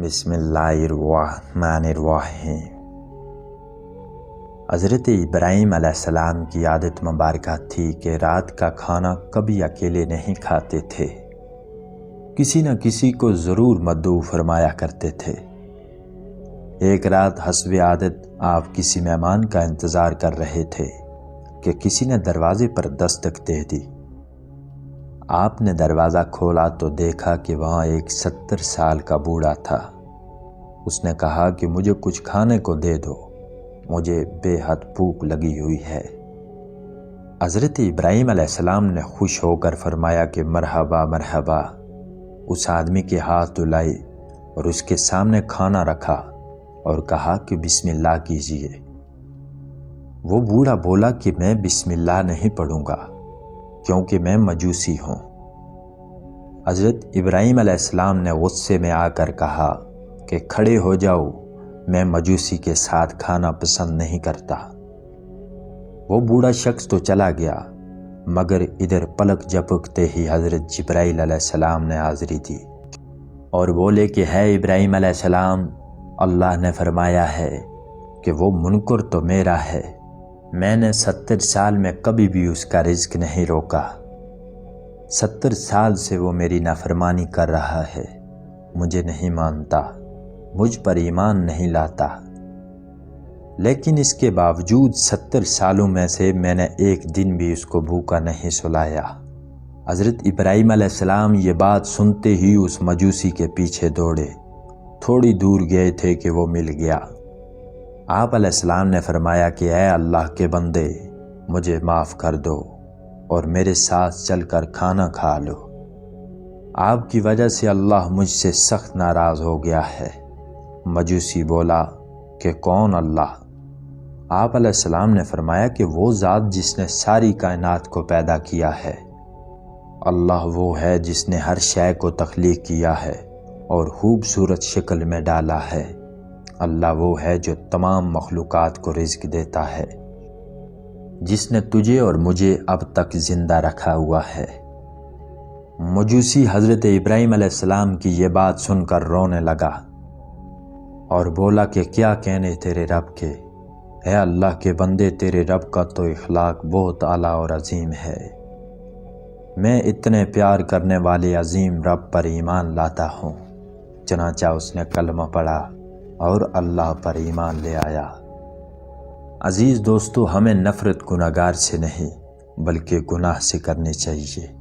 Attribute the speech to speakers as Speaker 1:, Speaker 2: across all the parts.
Speaker 1: बिस्मिल्लाहिर्रहमानिर्रहीम। हज़रत इब्राहीम अलैहिस्सलाम की आदत मुबारकह थी कि रात का खाना कभी अकेले नहीं खाते थे, किसी न किसी को ज़रूर मदऊ फरमाया करते थे। एक रात हस्ब आदत आप किसी मेहमान का इंतज़ार कर रहे थे कि किसी ने दरवाज़े पर दस्तक दे दी। आपने दरवाज़ा खोला तो देखा कि वहाँ एक 70 साल का बूढ़ा था। उसने कहा कि मुझे कुछ खाने को दे दो, मुझे बेहद भूख लगी हुई है। हज़रत इब्राहीम अलैहिस्सलाम ने खुश होकर फरमाया कि मरहबा मरहबा। उस आदमी के हाथ धुलाई और उसके सामने खाना रखा और कहा कि बिस्मिल्लाह कीजिए। वो बूढ़ा बोला कि मैं बिस्मिल्लाह नहीं पढ़ूंगा क्योंकि मैं मजूसी हूँ। हज़रत इब्राहीम अलैहिस्सलाम ने गुस्से में आकर कहा कि खड़े हो जाओ, मैं मजूसी के साथ खाना पसंद नहीं करता। वो बूढ़ा शख्स तो चला गया, मगर इधर पलक झपकते ही हज़रत जिब्राईल अलैहिस्सलाम ने हाज़री दी और बोले कि है इब्राहीम अलैहिस्सलाम, अल्लाह ने फरमाया है कि वो मुनकर तो मेरा है। मैंने 70 साल में कभी भी उसका रिज़्क नहीं रोका। 70 साल से वो मेरी नाफरमानी कर रहा है, मुझे नहीं मानता, मुझ पर ईमान नहीं लाता। लेकिन इसके बावजूद 70 सालों में से मैंने एक दिन भी उसको भूखा नहीं सुलाया। हज़रत इब्राहीम अलैहिस्सलाम ये बात सुनते ही उस मजूसी के पीछे दौड़े। थोड़ी दूर गए थे कि वो मिल गया। आप अलैहिस्सलाम ने फरमाया कि ऐ अल्लाह के बंदे, मुझे माफ़ कर दो और मेरे साथ चलकर खाना खा लो। आपकी वजह से अल्लाह मुझसे सख्त नाराज़ हो गया है। मजूसी बोला कि कौन अल्लाह? आप अलैहिस्सलाम ने फरमाया कि वो ज़ात जिसने सारी कायनात को पैदा किया है। अल्लाह वो है जिसने हर शय को तख्लीक किया है और खूबसूरत शक्ल में डाला है। अल्लाह वो है जो तमाम मखलूक़ात को रिज़्क देता है, जिसने तुझे और मुझे अब तक ज़िंदा रखा हुआ है। मजूसी हज़रत इब्राहीम अलैहिस्सलाम की ये बात सुनकर रोने लगा और बोला कि क्या कहने तेरे रब के, है अल्लाह के बंदे, तेरे रब का तो इखलाक बहुत आला और अजीम है। मैं इतने प्यार करने वाले अजीम रब पर ईमान लाता हूँ। चनाचा उसने कलमा पढ़ा और अल्लाह पर ईमान ले आया। अजीज़ दोस्तों, हमें नफ़रत गुनाहगार से नहीं बल्कि गुनाह से करनी चाहिए।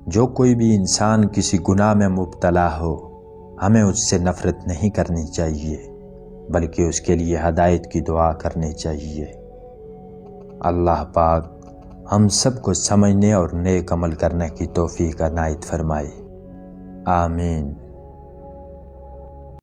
Speaker 1: जो कोई भी इंसान किसी गुनाह में मुब्तला हो, हमें उससे नफ़रत नहीं करनी चाहिए बल्कि उसके लिए हदायत की दुआ करनी चाहिए। अल्लाह पाक हम सबको समझने और नेक अमल करने की तौफीक अनायत फरमाए। आमीन।